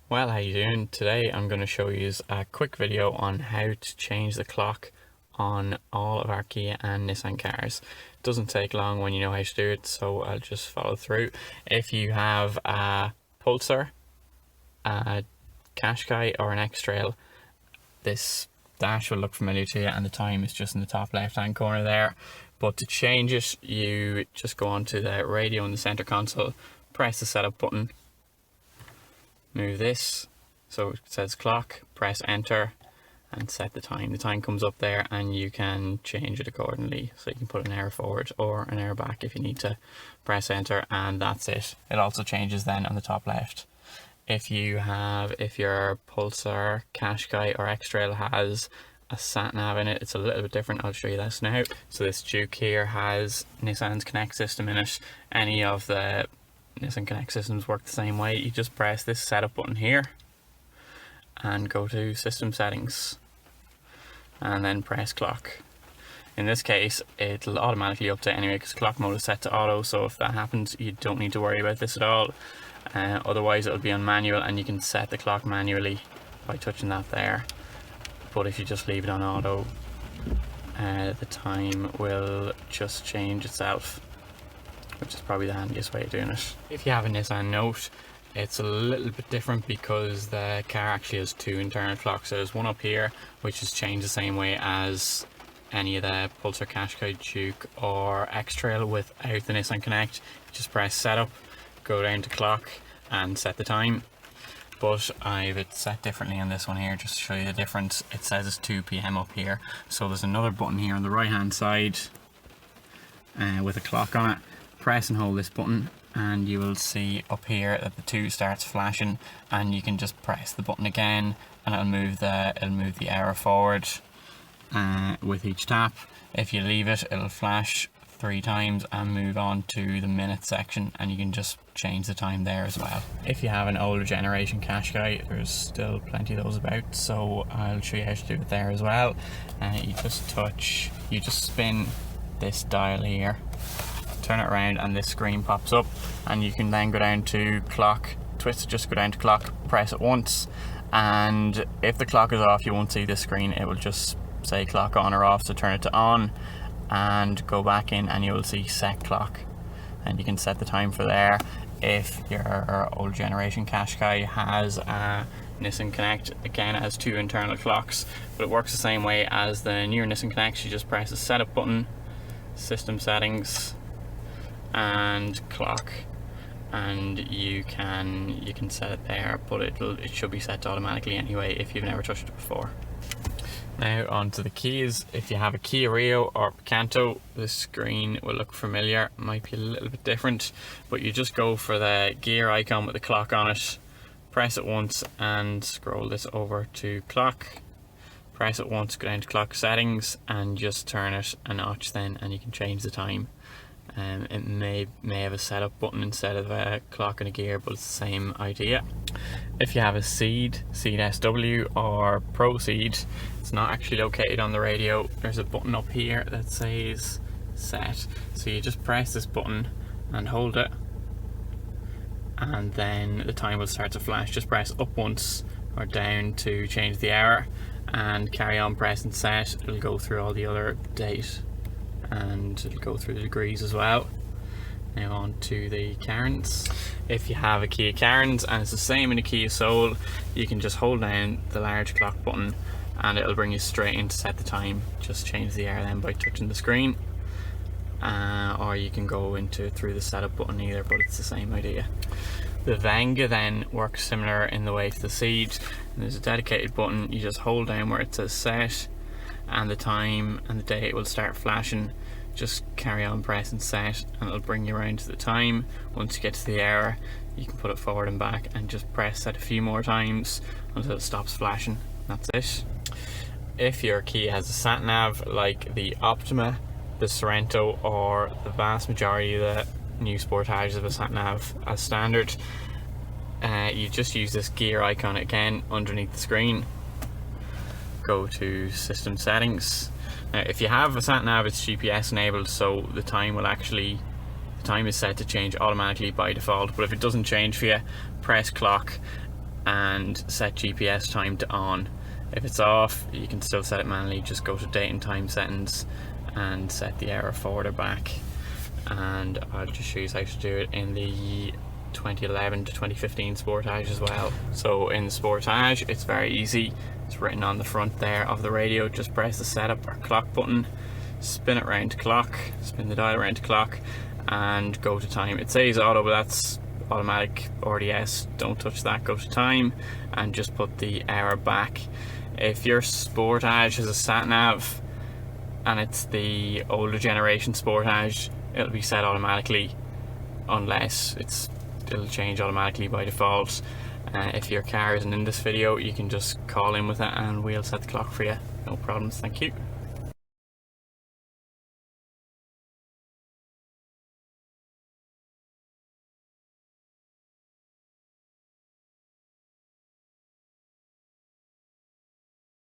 Well, how you doing? Today I'm going to show you a quick video on how to change the clock on all of our Kia and Nissan cars. It doesn't take long when you know how to do it, so I'll just follow through. If you have a Pulsar, a Qashqai or an X-Trail, this dash will look familiar to you and the time is just in the top left hand corner there. But to change it, you just go onto the radio in the center console, press the setup button, move this so it says clock, press enter and set the time. The time comes up there and you can change it accordingly, so you can put an hour forward or an hour back if you need to. Press enter and that's it. It also changes then on the top left. If your Pulsar, Qashqai or X-Trail has a sat nav in it, it's a little bit different. I'll show you this now. So this Duke here has Nissan's Connect system in it. Any of the Nissan Connect systems work the same way. You just press this setup button here and go to system settings and then press clock. In this case it'll automatically update anyway because clock mode is set to auto, so if that happens you don't need to worry about this at all. Otherwise it'll be on manual and you can set the clock manually by touching that there, but if you just leave it on auto the time will just change itself, which is probably the handiest way of doing it. If you have a Nissan Note, it's a little bit different because the car actually has two internal clocks. There's one up here which is changed the same way as any of the Pulsar, Qashqai, Duke or X-Trail without the Nissan Connect. You just press setup, go down to clock and set the time. But I've it set differently on this one here just to show you the difference. It says it's 2 PM up here, so there's another button here on the right hand side with a clock on it. Press and hold this button and you will see up here that the 2 starts flashing, and you can just press the button again and it'll move the hour forward with each tap. If you leave it, it'll flash 3 times and move on to the minute section, and you can just change the time there as well. If you have an older generation Qashqai, there's still plenty of those about, so I'll show you how to do it there as well. You just spin this dial here, turn it around and this screen pops up, and you can then go down to clock, twist it, just go down to clock, press it once, and if the clock is off you won't see this screen, it will just say clock on or off, so turn it to on and go back in and you will see set clock and you can set the time for there. If your old generation Qashqai has a Nissan Connect, again it has 2 internal clocks, but it works the same way as the newer Nissan Connects. You just press the setup button, system settings and clock, and you can set it there, but it should be set automatically anyway if you've never touched it before. Now onto the keys. If you have a Kia Rio or Picanto, this screen will look familiar. It might be a little bit different, but you just go for the gear icon with the clock on it, press it once and scroll this over to clock, press it once, go down to clock settings and just turn it a notch then, and you can change the time. It may have a setup button instead of a clock and a gear, but it's the same idea. If you have a Cee'd SW or Pro-Cee'd, it's not actually located on the radio. There's a button up here that says set, so you just press this button and hold it and then the time will start to flash. Just press up once or down to change the hour and carry on pressing set. It'll go through all the other date and it'll go through the degrees as well. Now on to the Cairns. If you have a Kia Cairns, and it's the same in a Kia Soul, you can just hold down the large clock button and it'll bring you straight in to set the time. Just change the hour then by touching the screen, or you can go into through the setup button either, but it's the same idea. The Venga then works similar in the way to the Cee'd, and there's a dedicated button. You just hold down where it says set and the time and the date will start flashing. Just carry on pressing set and it'll bring you around to the time. Once you get to the hour you can put it forward and back and just press set a few more times until it stops flashing. That's it. If your Kia has a sat nav like the Optima, the Sorento or the vast majority of the new Sportages have a sat nav as standard, you just use this gear icon again underneath the screen, go to system settings. Now if you have a sat nav, it's GPS enabled, so the time is set to change automatically by default, but if it doesn't change for you, press clock and set GPS time to on. If it's off, you can still set it manually. Just go to date and time settings and set the hour forward or back. And I'll just show you how to do it in the 2011 to 2015 Sportage as well. So in the Sportage, it's very easy. It's written on the front there of the radio. Just press the setup or clock button, spin it round to clock, spin the dial around to clock, and go to time. It says auto, but that's automatic RDS. Don't touch that. Go to time and just put the hour back. If your Sportage has a sat nav and it's the older generation Sportage, it'll be set automatically, unless it'll change automatically by default. If your car isn't in this video, you can just call in with it and we'll set the clock for you. No problems. Thank you.